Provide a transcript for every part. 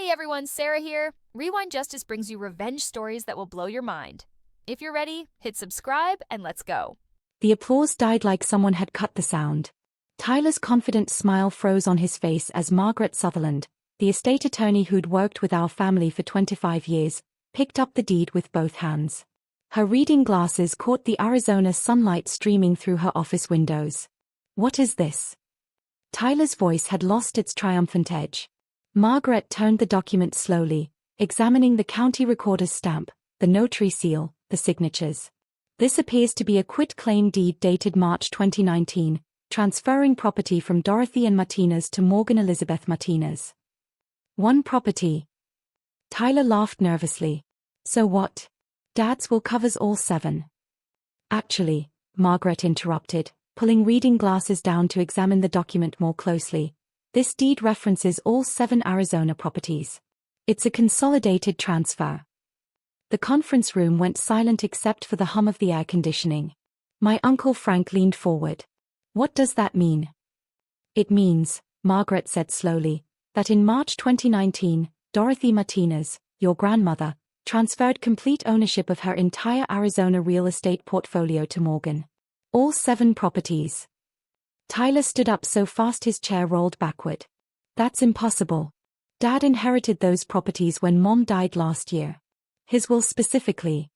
Hey everyone, Sarah here. Rewind Justice brings you revenge stories that will blow your mind. If you're ready, hit subscribe and let's go. The applause died like someone had cut the sound. Tyler's confident smile froze on his face as Margaret Sutherland, the estate attorney who'd worked with our family for 25 years, picked up the deed with both hands. Her reading glasses caught the Arizona sunlight streaming through her office windows. "What is this?" Tyler's voice had lost its triumphant edge. Margaret turned the document slowly, examining the county recorder's stamp, the notary seal, the signatures. "This appears to be a quit-claim deed dated March 2019, transferring property from Dorothy Ann Martinez to Morgan Elizabeth Martinez." "One property?" Tyler laughed nervously. "So what? Dad's will covers all 7. "Actually," Margaret interrupted, pulling reading glasses down to examine the document more closely, "this deed references all 7 Arizona properties. It's a consolidated transfer." The conference room went silent except for the hum of the air conditioning. My Uncle Frank leaned forward. "What does that mean?" "It means," Margaret said slowly, "that in March 2019, Dorothy Martinez, your grandmother, transferred complete ownership of her entire Arizona real estate portfolio to Morgan. All 7 properties." Tyler stood up so fast his chair rolled backward. "That's impossible. Dad inherited those properties when Mom died last year. His will specifically."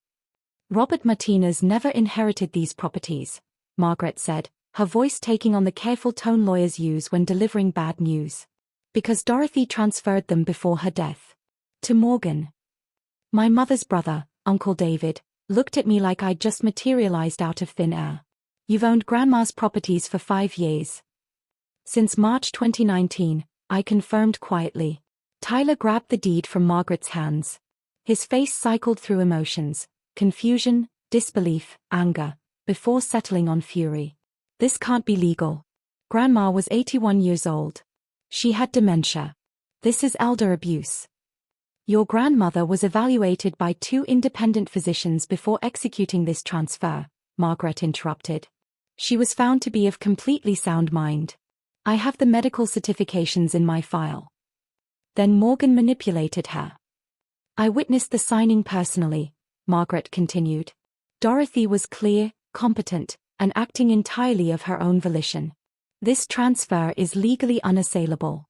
"Robert Martinez never inherited these properties," Margaret said, her voice taking on the careful tone lawyers use when delivering bad news. "Because Dorothy transferred them before her death. To Morgan." My mother's brother, Uncle David, looked at me like I'd just materialized out of thin air. "You've owned Grandma's properties for 5 years." "Since March 2019, I confirmed quietly." Tyler grabbed the deed from Margaret's hands. His face cycled through emotions, confusion, disbelief, anger, before settling on fury. "This can't be legal. Grandma was 81 years old. She had dementia. This is elder abuse." "Your grandmother was evaluated by 2 independent physicians before executing this transfer," Margaret interrupted. "She was found to be of completely sound mind. I have the medical certifications in my file." "Then Morgan manipulated her." "I witnessed the signing personally," Margaret continued. "Dorothy was clear, competent, and acting entirely of her own volition. This transfer is legally unassailable."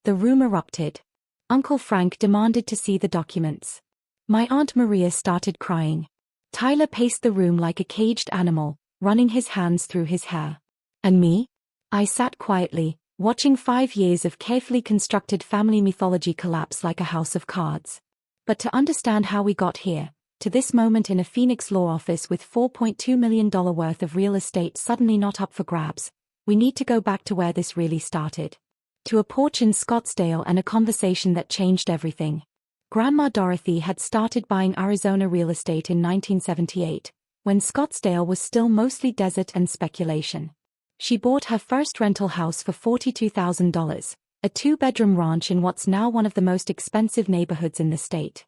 The room erupted. Uncle Frank demanded to see the documents. My Aunt Maria started crying. Tyler paced the room like a caged animal, running his hands through his hair. And me? I sat quietly, watching 5 years of carefully constructed family mythology collapse like a house of cards. But to understand how we got here, to this moment in a Phoenix law office with $4.2 million worth of real estate suddenly not up for grabs, we need to go back to where this really started. To a porch in Scottsdale and a conversation that changed everything. Grandma Dorothy had started buying Arizona real estate in 1978, when Scottsdale was still mostly desert and speculation. She bought her first rental house for $42,000, a 2-bedroom ranch in what's now one of the most expensive neighborhoods in the state.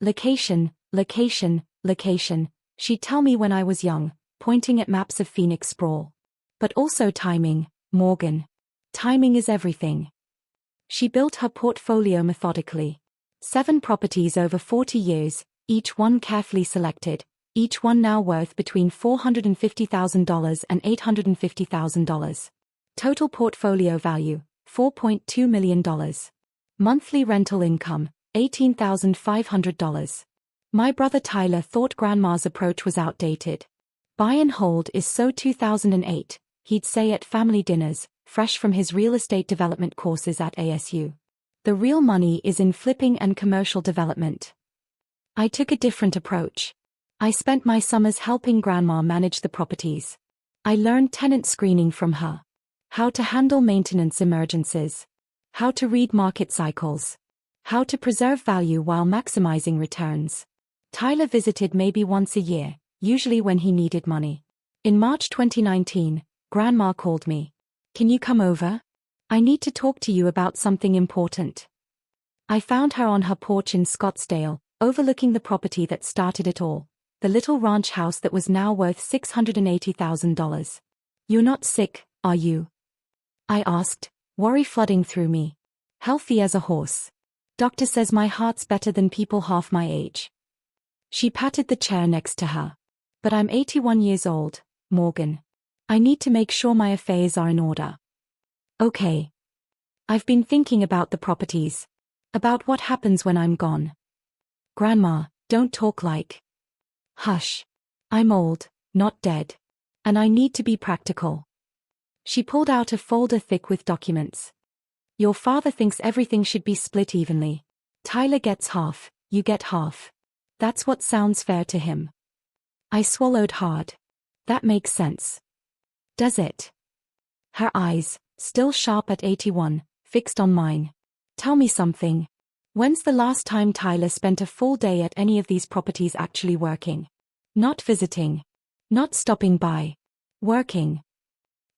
"Location, location, location," she'd tell me when I was young, pointing at maps of Phoenix sprawl. "But also timing, Morgan. Timing is everything." She built her portfolio methodically. 7 properties over 40 years, each one carefully selected, each one now worth between $450,000 and $850,000. Total portfolio value, $4.2 million. Monthly rental income, $18,500. My brother Tyler thought Grandma's approach was outdated. "Buy and hold is so 2008, he'd say at family dinners, fresh from his real estate development courses at ASU. "The real money is in flipping and commercial development." I took a different approach. I spent my summers helping Grandma manage the properties. I learned tenant screening from her. How to handle maintenance emergencies. How to read market cycles. How to preserve value while maximizing returns. Tyler visited maybe once a year, usually when he needed money. In March 2019, Grandma called me. "Can you come over? I need to talk to you about something important." I found her on her porch in Scottsdale, overlooking the property that started it all, the little ranch house that was now worth $680,000. "You're not sick, are you?" I asked, worry flooding through me. "Healthy as a horse." Doctor says my heart's better than people half my age. She patted the chair next to her. But I'm 81 years old, Morgan. I need to make sure my affairs are in order. Okay. I've been thinking about the properties. About what happens when I'm gone. Grandma, don't talk like. Hush. I'm old, not dead. And I need to be practical. She pulled out a folder thick with documents. Your father thinks everything should be split evenly. Tyler gets half, you get half. That's what sounds fair to him. I swallowed hard. That makes sense. Does it? Her eyes, still sharp at 81, fixed on mine. Tell me something. When's the last time Tyler spent a full day at any of these properties actually working? Not visiting. Not stopping by. Working.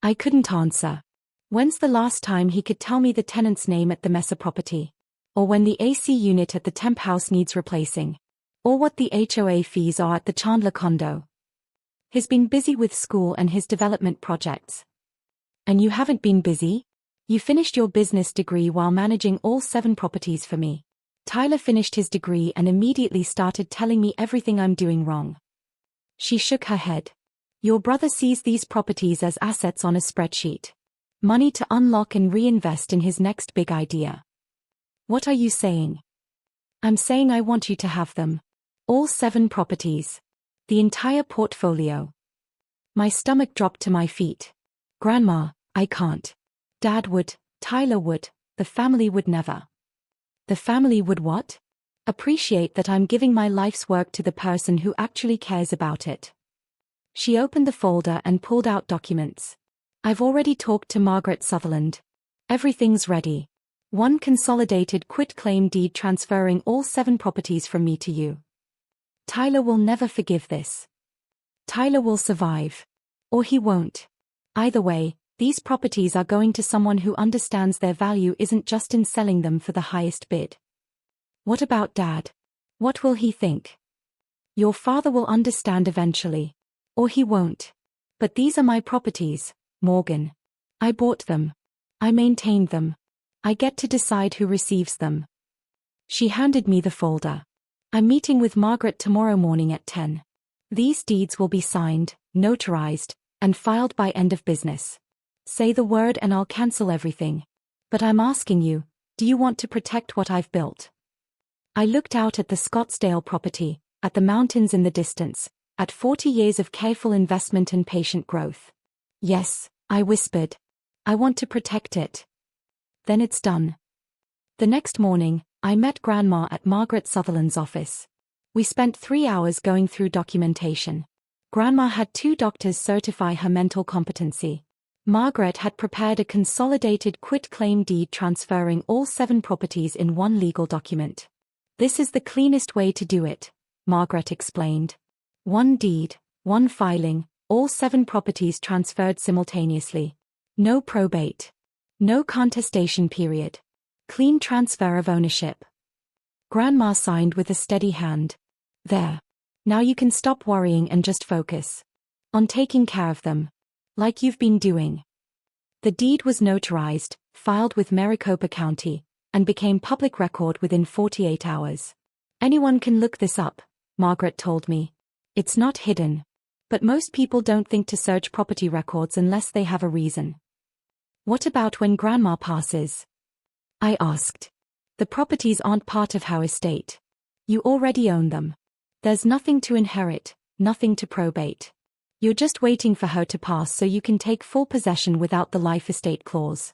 I couldn't answer. When's the last time he could tell me the tenant's name at the Mesa property? Or when the AC unit at the temp house needs replacing? Or what the HOA fees are at the Chandler condo? He's been busy with school and his development projects. And you haven't been busy? You finished your business degree while managing all 7 properties for me. Tyler finished his degree and immediately started telling me everything I'm doing wrong. She shook her head. Your brother sees these properties as assets on a spreadsheet. Money to unlock and reinvest in his next big idea. What are you saying? I'm saying I want you to have them. All 7 properties. The entire portfolio. My stomach dropped to my feet. Grandma, I can't. Dad would, Tyler would, the family would never. The family would what? Appreciate that I'm giving my life's work to the person who actually cares about it. She opened the folder and pulled out documents. I've already talked to Margaret Sutherland. Everything's ready. One consolidated quitclaim deed transferring all 7 properties from me to you. Tyler will never forgive this. Tyler will survive. Or he won't. Either way, these properties are going to someone who understands their value isn't just in selling them for the highest bid. What about Dad? What will he think? Your father will understand eventually. Or he won't. But these are my properties, Morgan. I bought them. I maintained them. I get to decide who receives them. She handed me the folder. I'm meeting with Margaret tomorrow morning at 10. These deeds will be signed, notarized, and filed by end of business. Say the word and I'll cancel everything. But I'm asking you, do you want to protect what I've built? I looked out at the Scottsdale property, at the mountains in the distance, at 40 years of careful investment and patient growth. Yes, I whispered. I want to protect it. Then it's done. The next morning, I met Grandma at Margaret Sutherland's office. We spent 3 hours going through documentation. Grandma had 2 doctors certify her mental competency. Margaret had prepared a consolidated quitclaim deed transferring all 7 properties in one legal document. This is the cleanest way to do it, Margaret explained. One deed, one filing, all 7 properties transferred simultaneously. No probate. No contestation period. Clean transfer of ownership. Grandma signed with a steady hand. There. Now you can stop worrying and just focus on taking care of them. Like you've been doing. The deed was notarized, filed with Maricopa County, and became public record within 48 hours. Anyone can look this up, Margaret told me. It's not hidden. But most people don't think to search property records unless they have a reason. What about when Grandma passes? I asked. The properties aren't part of our estate. You already own them. There's nothing to inherit, nothing to probate. You're just waiting for her to pass so you can take full possession without the life estate clause.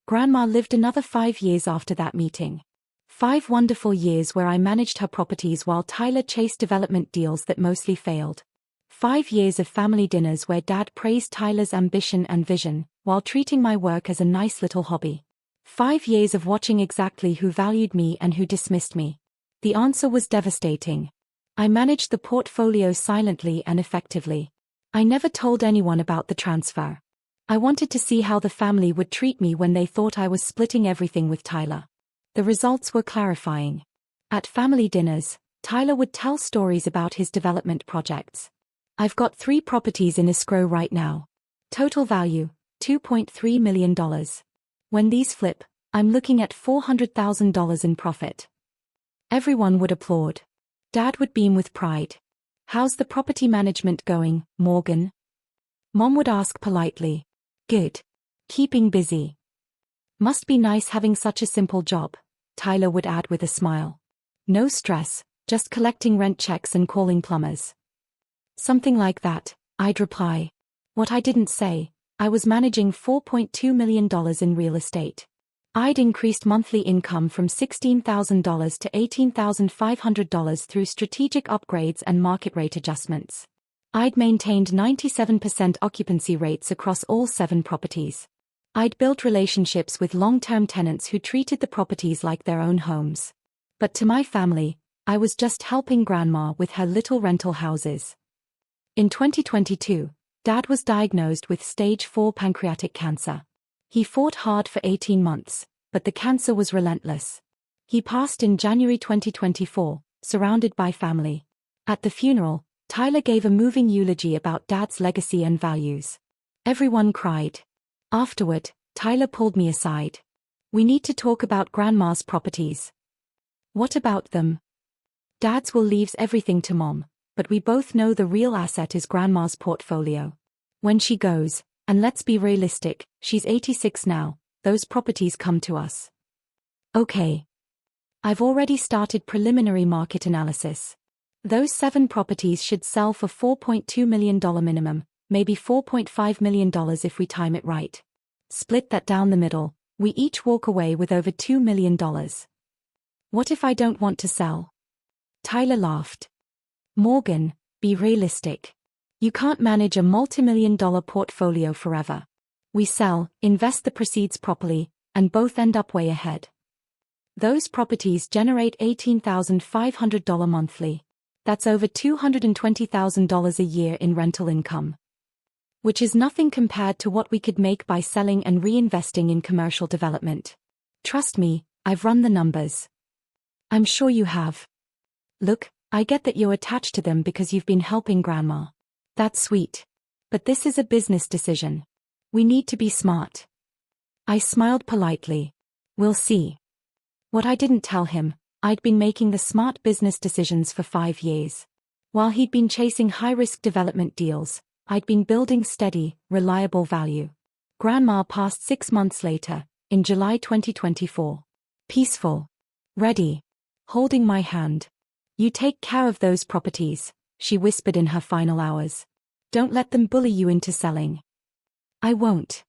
Grandma lived another 5 years after that meeting. 5 wonderful years where I managed her properties while Tyler chased development deals that mostly failed. 5 years of family dinners where Dad praised Tyler's ambition and vision, while treating my work as a nice little hobby. 5 years of watching exactly who valued me and who dismissed me. The answer was devastating. I managed the portfolio silently and effectively. I never told anyone about the transfer. I wanted to see how the family would treat me when they thought I was splitting everything with Tyler. The results were clarifying. At family dinners, Tyler would tell stories about his development projects. I've got 3 properties in escrow right now. Total value, $2.3 million. When these flip, I'm looking at $400,000 in profit. Everyone would applaud. Dad would beam with pride. How's the property management going, Morgan? Mom would ask politely. Good. Keeping busy. Must be nice having such a simple job, Tyler would add with a smile. No stress, just collecting rent checks and calling plumbers. Something like that, I'd reply. What I didn't say, I was managing $4.2 million in real estate. I'd increased monthly income from $16,000 to $18,500 through strategic upgrades and market rate adjustments. I'd maintained 97% occupancy rates across all 7 properties. I'd built relationships with long-term tenants who treated the properties like their own homes. But to my family, I was just helping Grandma with her little rental houses. In 2022, Dad was diagnosed with stage 4 pancreatic cancer. He fought hard for 18 months, but the cancer was relentless. He passed in January 2024, surrounded by family. At the funeral, Tyler gave a moving eulogy about Dad's legacy and values. Everyone cried. Afterward, Tyler pulled me aside. We need to talk about Grandma's properties. What about them? Dad's will leaves everything to Mom, but we both know the real asset is Grandma's portfolio. When she goes, and let's be realistic, she's 86 now, those properties come to us. Okay. I've already started preliminary market analysis. Those 7 properties should sell for $4.2 million minimum, maybe $4.5 million if we time it right. Split that down the middle, we each walk away with over $2 million. What if I don't want to sell? Tyler laughed. Morgan, be realistic. You can't manage a multi-million-dollar portfolio forever. We sell, invest the proceeds properly, and both end up way ahead. Those properties generate $18,500 monthly. That's over $220,000 a year in rental income. Which is nothing compared to what we could make by selling and reinvesting in commercial development. Trust me, I've run the numbers. I'm sure you have. Look, I get that you're attached to them because you've been helping Grandma. That's sweet. But this is a business decision. We need to be smart. I smiled politely. We'll see. What I didn't tell him, I'd been making the smart business decisions for 5 years. While he'd been chasing high-risk development deals, I'd been building steady, reliable value. Grandma passed 6 months later, in July 2024. Peaceful. Ready. Holding my hand. You take care of those properties, she whispered in her final hours. Don't let them bully you into selling. I won't.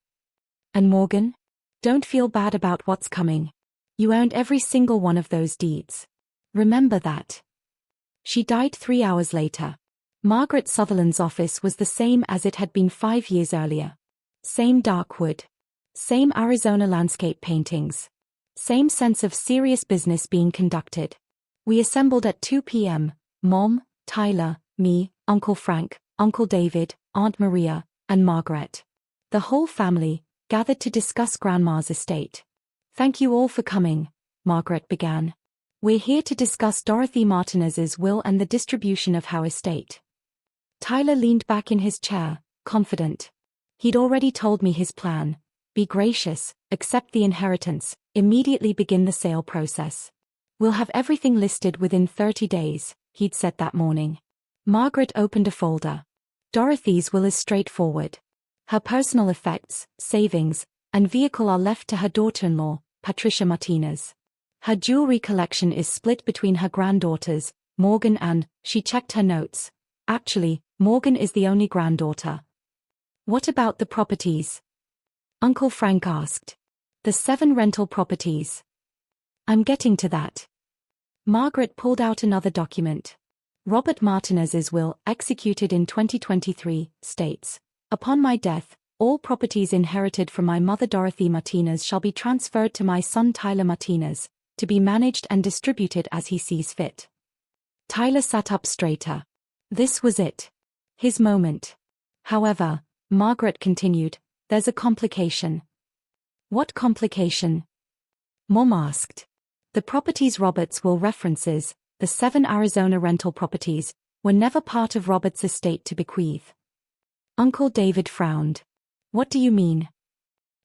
And Morgan? Don't feel bad about what's coming. You earned every single one of those deeds. Remember that. She died 3 hours later. Margaret Sutherland's office was the same as it had been 5 years earlier. Same dark wood. Same Arizona landscape paintings. Same sense of serious business being conducted. We assembled at 2 p.m., Mom, Tyler, me, Uncle Frank, Uncle David, Aunt Maria, and Margaret. The whole family gathered to discuss Grandma's estate. Thank you all for coming, Margaret began. We're here to discuss Dorothy Martinez's will and the distribution of her estate. Tyler leaned back in his chair, confident. He'd already told me his plan. Be gracious, accept the inheritance, immediately begin the sale process. We'll have everything listed within 30 days, he'd said that morning. Margaret opened a folder. Dorothy's will is straightforward. Her personal effects, savings, and vehicle are left to her daughter-in-law, Patricia Martinez. Her jewelry collection is split between her granddaughters, Morgan and, she checked her notes. Actually, Morgan is the only granddaughter. What about the properties? Uncle Frank asked. The 7 rental properties. I'm getting to that. Margaret pulled out another document. Robert Martinez's will, executed in 2023, states, upon my death, all properties inherited from my mother Dorothy Martinez shall be transferred to my son Tyler Martinez, to be managed and distributed as he sees fit. Tyler sat up straighter. This was it. His moment. However, Margaret continued, there's a complication. What complication? Mom asked. The properties Robert's will references, the 7 Arizona rental properties, were never part of Robert's estate to bequeath. Uncle David frowned. What do you mean?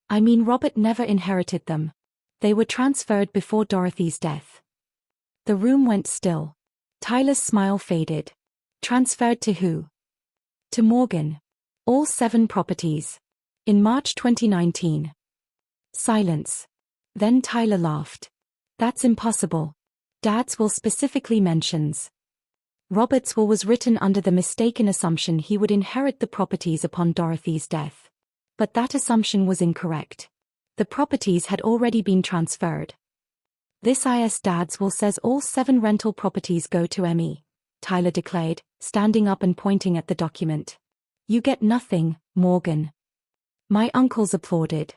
I mean Robert never inherited them. They were transferred before Dorothy's death. The room went still. Tyler's smile faded. Transferred to who? To Morgan. All 7 properties. In March 2019. Silence. Then Tyler laughed. That's impossible. Dad's will specifically mentions. Robert's will was written under the mistaken assumption he would inherit the properties upon Dorothy's death. But that assumption was incorrect. The properties had already been transferred. This is Dad's will says all 7 rental properties go to me, Tyler declared, standing up and pointing at the document. You get nothing, Morgan. My uncles applauded.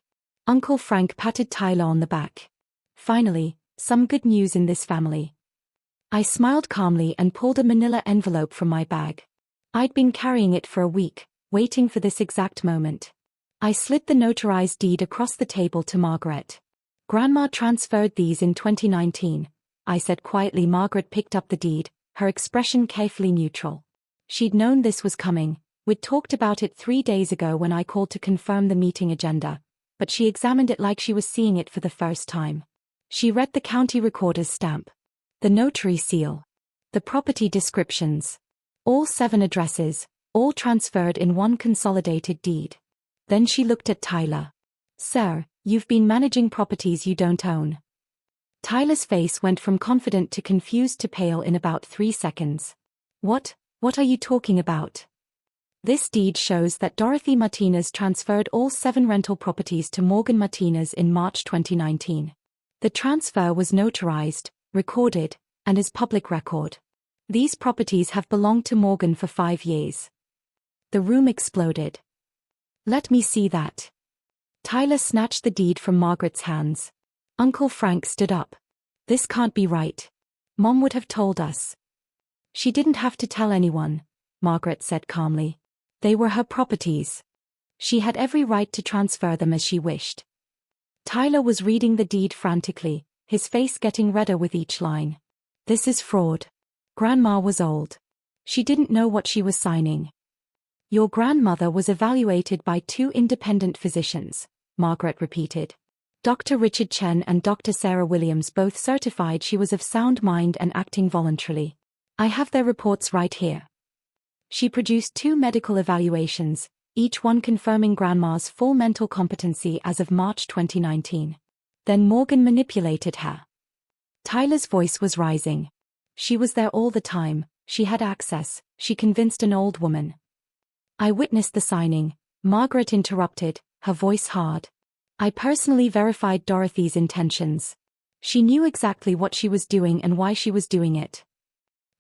Uncle Frank patted Tyler on the back. Finally, some good news in this family. I smiled calmly and pulled a manila envelope from my bag. I'd been carrying it for a week, waiting for this exact moment. I slid the notarized deed across the table to Margaret. Grandma transferred these in 2019, I said quietly. Margaret picked up the deed, her expression carefully neutral. She'd known this was coming. We'd talked about it 3 days ago when I called to confirm the meeting agenda, but she examined it like she was seeing it for the first time. She read the county recorder's stamp, the notary seal, the property descriptions. All 7 addresses, all transferred in one consolidated deed. Then she looked at Tyler. Sir, you've been managing properties you don't own. Tyler's face went from confident to confused to pale in about 3 seconds. What are you talking about? This deed shows that Dorothy Martinez transferred all 7 rental properties to Morgan Martinez in March 2019. The transfer was notarized, recorded, and is public record. These properties have belonged to Morgan for 5 years. The room exploded. Let me see that. Tyler snatched the deed from Margaret's hands. Uncle Frank stood up. This can't be right. Mom would have told us. She didn't have to tell anyone, Margaret said calmly. They were her properties. She had every right to transfer them as she wished. Tyler was reading the deed frantically, his face getting redder with each line. This is fraud. Grandma was old. She didn't know what she was signing. Your grandmother was evaluated by 2 independent physicians, Margaret repeated. Dr. Richard Chen and Dr. Sarah Williams both certified she was of sound mind and acting voluntarily. I have their reports right here. She produced 2 medical evaluations, each one confirming Grandma's full mental competency as of March 2019. Then Morgan manipulated her. Tyler's voice was rising. She was there all the time, she had access, she convinced an old woman. I witnessed the signing, Margaret interrupted, her voice hard. I personally verified Dorothy's intentions. She knew exactly what she was doing and why she was doing it.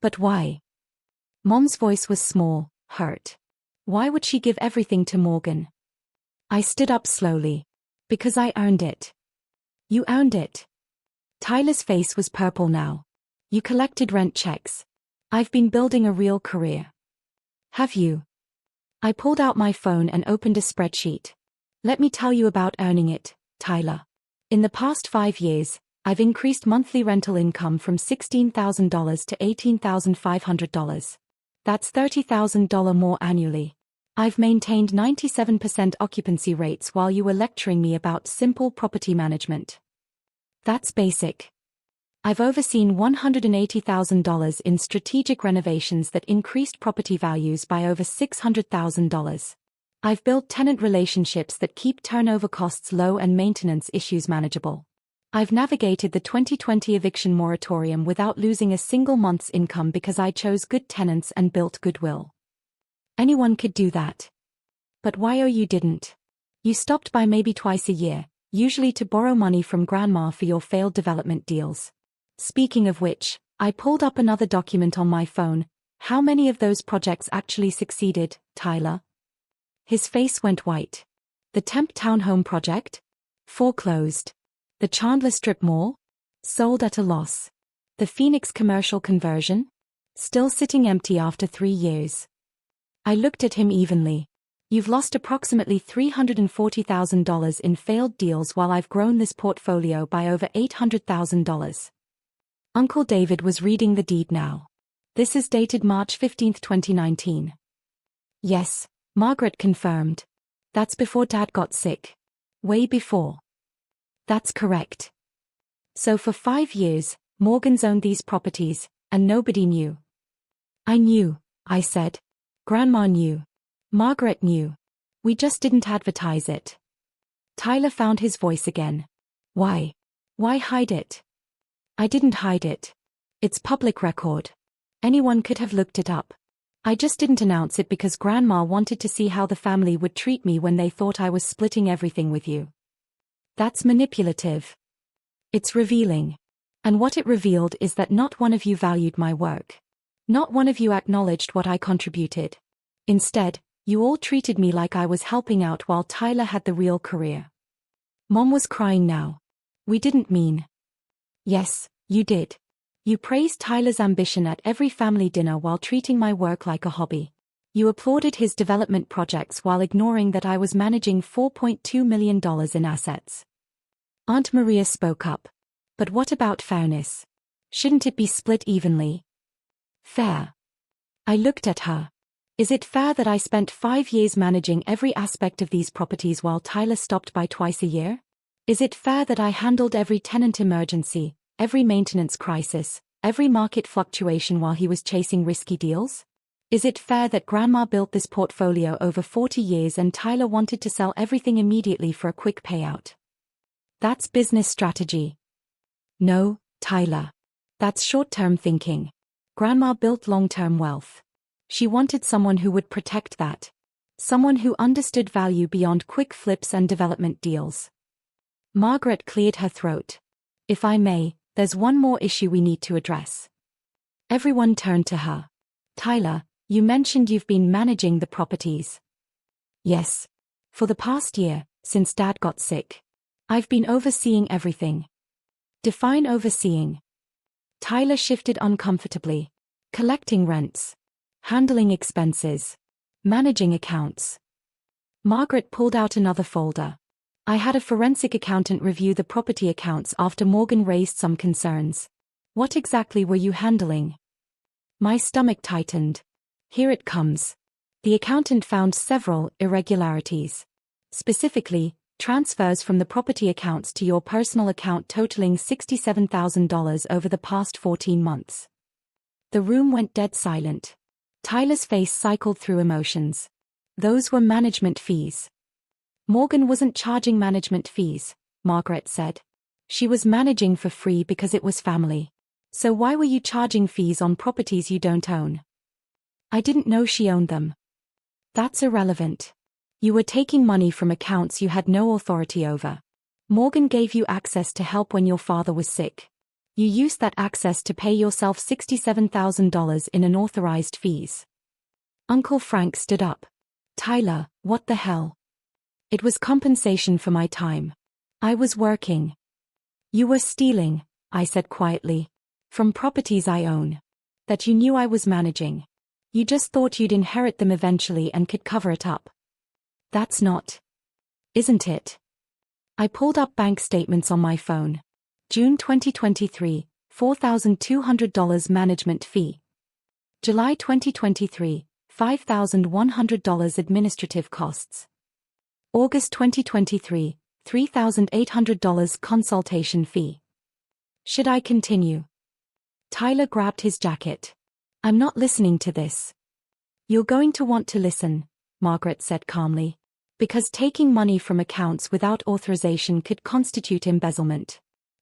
But why? Mom's voice was small, hurt. Why would she give everything to Morgan? I stood up slowly. Because I earned it. You earned it. Tyler's face was purple now. You collected rent checks. I've been building a real career. Have you? I pulled out my phone and opened a spreadsheet. Let me tell you about earning it, Tyler. In the past 5 years, I've increased monthly rental income from $16,000 to $18,500. That's $30,000 more annually. I've maintained 97% occupancy rates while you were lecturing me about simple property management. That's basic. I've overseen $180,000 in strategic renovations that increased property values by over $600,000. I've built tenant relationships that keep turnover costs low and maintenance issues manageable. I've navigated the 2020 eviction moratorium without losing a single month's income because I chose good tenants and built goodwill. Anyone could do that. But why you didn't? You stopped by maybe twice a year, usually to borrow money from Grandma for your failed development deals. Speaking of which, I pulled up another document on my phone. How many of those projects actually succeeded, Tyler? His face went white. The Temp Townhome project? Foreclosed. The Chandler Strip Mall? Sold at a loss. The Phoenix commercial conversion? Still sitting empty after 3 years. I looked at him evenly. You've lost approximately $340,000 in failed deals while I've grown this portfolio by over $800,000. Uncle David was reading the deed now. This is dated March 15, 2019. Yes, Margaret confirmed. That's before Dad got sick. Way before. That's correct. So for 5 years, Morgan's owned these properties, and nobody knew. I knew, I said. Grandma knew. Margaret knew. We just didn't advertise it. Tyler found his voice again. Why? Why hide it? I didn't hide it. It's public record. Anyone could have looked it up. I just didn't announce it because Grandma wanted to see how the family would treat me when they thought I was splitting everything with you. That's manipulative. It's revealing. And what it revealed is that not one of you valued my work. Not one of you acknowledged what I contributed. Instead, you all treated me like I was helping out while Tyler had the real career. Mom was crying now. We didn't mean. Yes, you did. You praised Tyler's ambition at every family dinner while treating my work like a hobby. You applauded his development projects while ignoring that I was managing $4.2 million in assets. Aunt Maria spoke up. But what about fairness? Shouldn't it be split evenly? Fair. I looked at her. Is it fair that I spent 5 years managing every aspect of these properties while Tyler stopped by twice a year? Is it fair that I handled every tenant emergency, every maintenance crisis, every market fluctuation while he was chasing risky deals? Is it fair that Grandma built this portfolio over 40 years and Tyler wanted to sell everything immediately for a quick payout? That's business strategy. No, Tyler. That's short-term thinking. Grandma built long-term wealth. She wanted someone who would protect that. Someone who understood value beyond quick flips and development deals. Margaret cleared her throat. If I may, there's one more issue we need to address. Everyone turned to her. Tyler, you mentioned you've been managing the properties. Yes. For the past year, since Dad got sick. I've been overseeing everything. Define overseeing. Tyler shifted uncomfortably. Collecting rents. Handling expenses. Managing accounts. Margaret pulled out another folder. I had a forensic accountant review the property accounts after Morgan raised some concerns. What exactly were you handling? My stomach tightened. Here it comes. The accountant found several irregularities. Specifically, transfers from the property accounts to your personal account totaling $67,000 over the past 14 months. The room went dead silent. Tyler's face cycled through emotions. Those were management fees. Morgan wasn't charging management fees, Margaret said. She was managing for free because it was family. So why were you charging fees on properties you don't own? I didn't know she owned them. That's irrelevant. You were taking money from accounts you had no authority over. Morgan gave you access to help when your father was sick. You used that access to pay yourself $67,000 in unauthorized fees. Uncle Frank stood up. Tyler, what the hell? It was compensation for my time. I was working. You were stealing, I said quietly. From properties I own. That you knew I was managing. You just thought you'd inherit them eventually and could cover it up. That's not. Isn't it? I pulled up bank statements on my phone. June 2023, $4,200 management fee. July 2023, $5,100 administrative costs. August 2023, $3,800 consultation fee. Should I continue? Tyler grabbed his jacket. I'm not listening to this. You're going to want to listen, Margaret said calmly. Because taking money from accounts without authorization could constitute embezzlement.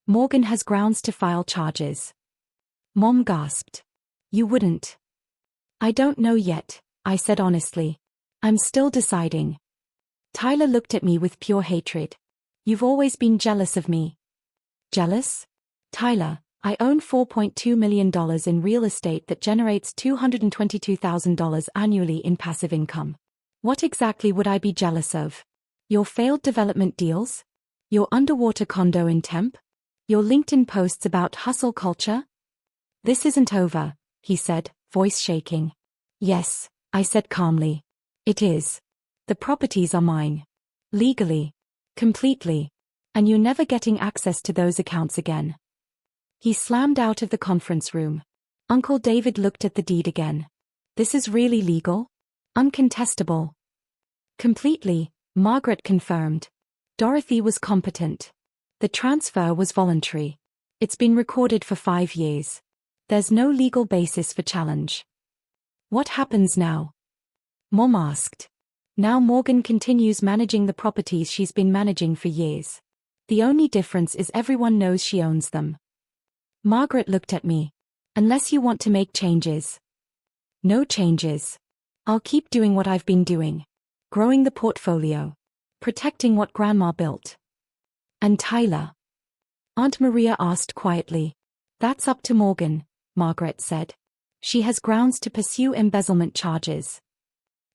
Morgan has grounds to file charges. Mom gasped. You wouldn't. I don't know yet, I said honestly. I'm still deciding. Tyler looked at me with pure hatred. You've always been jealous of me. Jealous? Tyler, I own $4.2 million in real estate that generates $222,000 annually in passive income. What exactly would I be jealous of? Your failed development deals? Your underwater condo in Temp? Your LinkedIn posts about hustle culture? This isn't over, he said, voice shaking. Yes, I said calmly. It is. The properties are mine. Legally. Completely. And you're never getting access to those accounts again. He slammed out of the conference room. Uncle David looked at the deed again. This is really legal? Uncontestable. Completely, Margaret confirmed. Dorothy was competent. The transfer was voluntary. It's been recorded for 5 years. There's no legal basis for challenge. What happens now? Mom asked. Now Morgan continues managing the properties she's been managing for years. The only difference is everyone knows she owns them. Margaret looked at me. Unless you want to make changes. No changes. I'll keep doing what I've been doing. Growing the portfolio. Protecting what Grandma built. And Tyler? Aunt Maria asked quietly. That's up to Morgan, Margaret said. She has grounds to pursue embezzlement charges.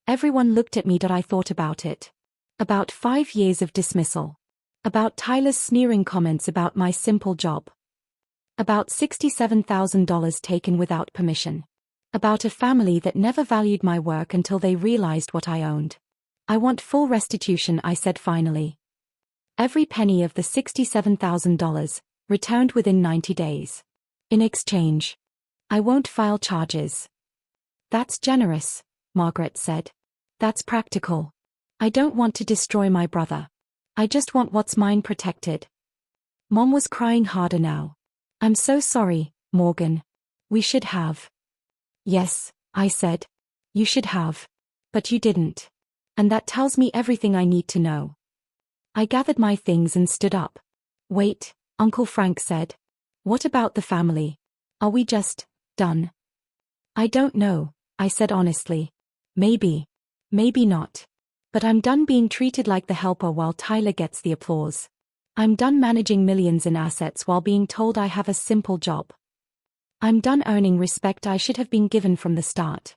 Everyone looked at me. I thought about it. About 5 years of dismissal. About Tyler's sneering comments about my simple job. About $67,000 taken without permission. About a family that never valued my work until they realized what I owned. I want full restitution, I said finally. Every penny of the $67,000, returned within 90 days. In exchange, I won't file charges. That's generous, Margaret said. That's practical. I don't want to destroy my brother. I just want what's mine protected. Mom was crying harder now. I'm so sorry, Morgan. We should have. Yes, I said. You should have. But you didn't. And that tells me everything I need to know. I gathered my things and stood up. Wait, Uncle Frank said. What about the family? Are we just done? I don't know, I said honestly. Maybe. Maybe not. But I'm done being treated like the helper while Tyler gets the applause. I'm done managing millions in assets while being told I have a simple job. I'm done earning respect I should have been given from the start.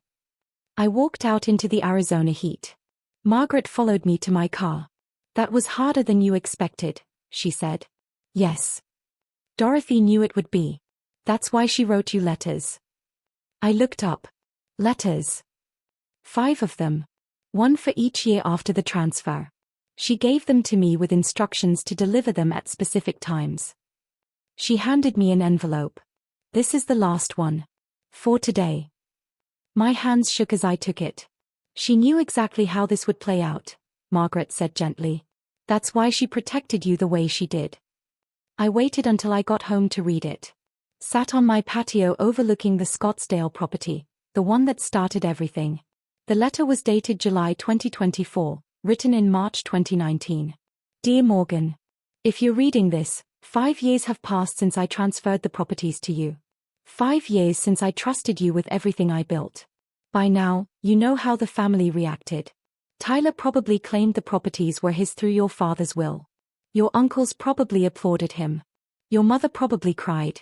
I walked out into the Arizona heat. Margaret followed me to my car. That was harder than you expected, she said. Yes. Dorothy knew it would be. That's why she wrote you letters. I looked up. Letters. 5 of them. 1 for each year after the transfer. She gave them to me with instructions to deliver them at specific times. She handed me an envelope. This is the last one. For today. My hands shook as I took it. She knew exactly how this would play out, Margaret said gently. That's why she protected you the way she did. I waited until I got home to read it. Sat on my patio overlooking the Scottsdale property, the one that started everything. The letter was dated July 2024, written in March 2019. Dear Morgan, if you're reading this, 5 years have passed since I transferred the properties to you. 5 years since I trusted you with everything I built. By now, you know how the family reacted. Tyler probably claimed the properties were his through your father's will. Your uncles probably applauded him. Your mother probably cried.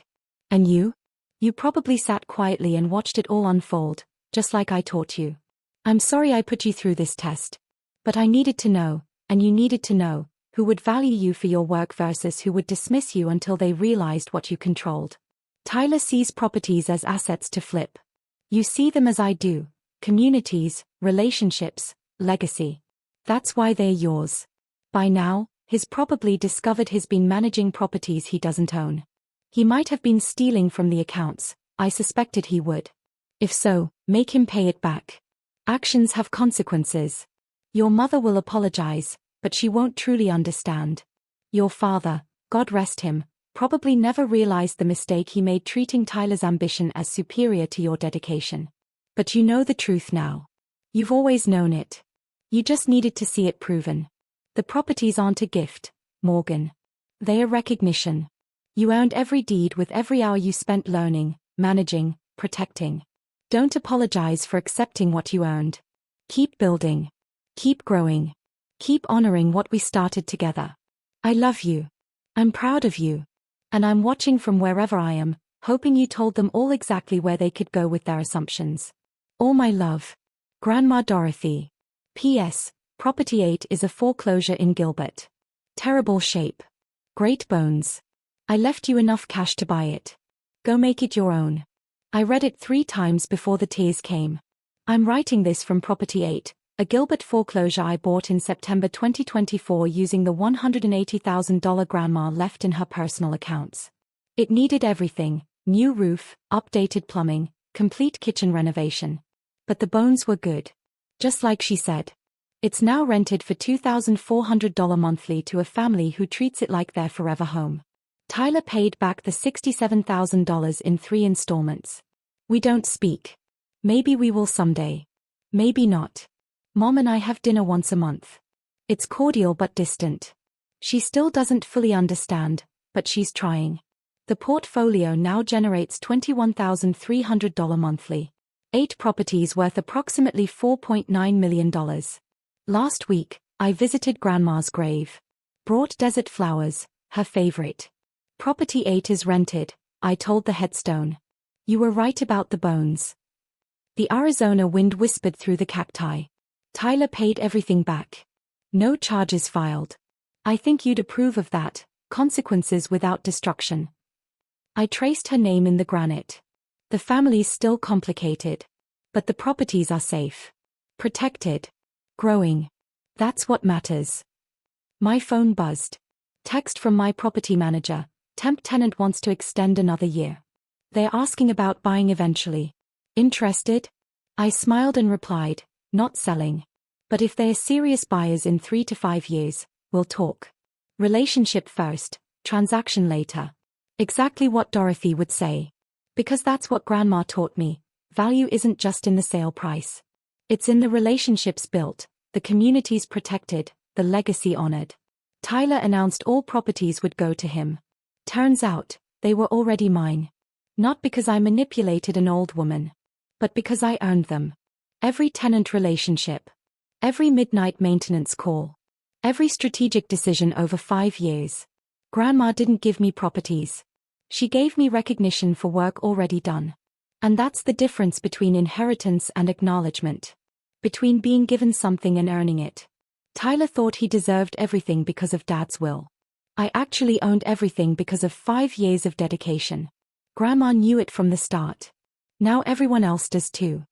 And you? You probably sat quietly and watched it all unfold, just like I taught you. I'm sorry I put you through this test. But I needed to know, and you needed to know, who would value you for your work versus who would dismiss you until they realized what you controlled. Tyler sees properties as assets to flip. You see them as I do, communities, relationships, legacy. That's why they're yours. By now, he's probably discovered he's been managing properties he doesn't own. He might have been stealing from the accounts, I suspected he would. If so, make him pay it back. Actions have consequences. Your mother will apologize, but she won't truly understand. Your father, God rest him, probably never realized the mistake he made treating Tyler's ambition as superior to your dedication. But you know the truth now. You've always known it. You just needed to see it proven. The properties aren't a gift, Morgan. They are recognition. You earned every deed with every hour you spent learning, managing, protecting. Don't apologize for accepting what you earned. Keep building. Keep growing. Keep honoring what we started together. I love you. I'm proud of you. And I'm watching from wherever I am, hoping you told them all exactly where they could go with their assumptions. All my love. Grandma Dorothy. P.S. Property 8 is a foreclosure in Gilbert. Terrible shape. Great bones. I left you enough cash to buy it. Go make it your own. I read it 3 times before the tears came. I'm writing this from Property 8, a Gilbert foreclosure I bought in September 2024 using the $180,000 grandma left in her personal accounts. It needed everything: new roof, updated plumbing, complete kitchen renovation. But the bones were good. Just like she said. It's now rented for $2,400 monthly to a family who treats it like their forever home. Tyler paid back the $67,000 in 3 installments. We don't speak. Maybe we will someday. Maybe not. Mom and I have dinner once a month. It's cordial but distant. She still doesn't fully understand, but she's trying. The portfolio now generates $21,300 monthly. 8 properties worth approximately $4.9 million. Last week, I visited Grandma's grave. Brought desert flowers, her favorite. Property 8 is rented, I told the headstone. You were right about the bones. The Arizona wind whispered through the cacti. Tyler paid everything back. No charges filed. I think you'd approve of that, consequences without destruction. I traced her name in the granite. The family's still complicated. But the properties are safe. Protected. Growing. That's what matters. My phone buzzed. Text from my property manager. Temp tenant wants to extend another year. They're asking about buying eventually. Interested? I smiled and replied, not selling. But if they're serious buyers in 3 to 5 years, we'll talk. Relationship first, transaction later. Exactly what Dorothy would say. Because that's what Grandma taught me. Value isn't just in the sale price. It's in the relationships built, the communities protected, the legacy honored. Tyler announced all properties would go to him. Turns out, they were already mine. Not because I manipulated an old woman. But because I earned them. Every tenant relationship. Every midnight maintenance call. Every strategic decision over 5 years. Grandma didn't give me properties. She gave me recognition for work already done. And that's the difference between inheritance and acknowledgement. Between being given something and earning it. Tyler thought he deserved everything because of Dad's will. I actually owned everything because of 5 years of dedication. Grandma knew it from the start. Now everyone else does too.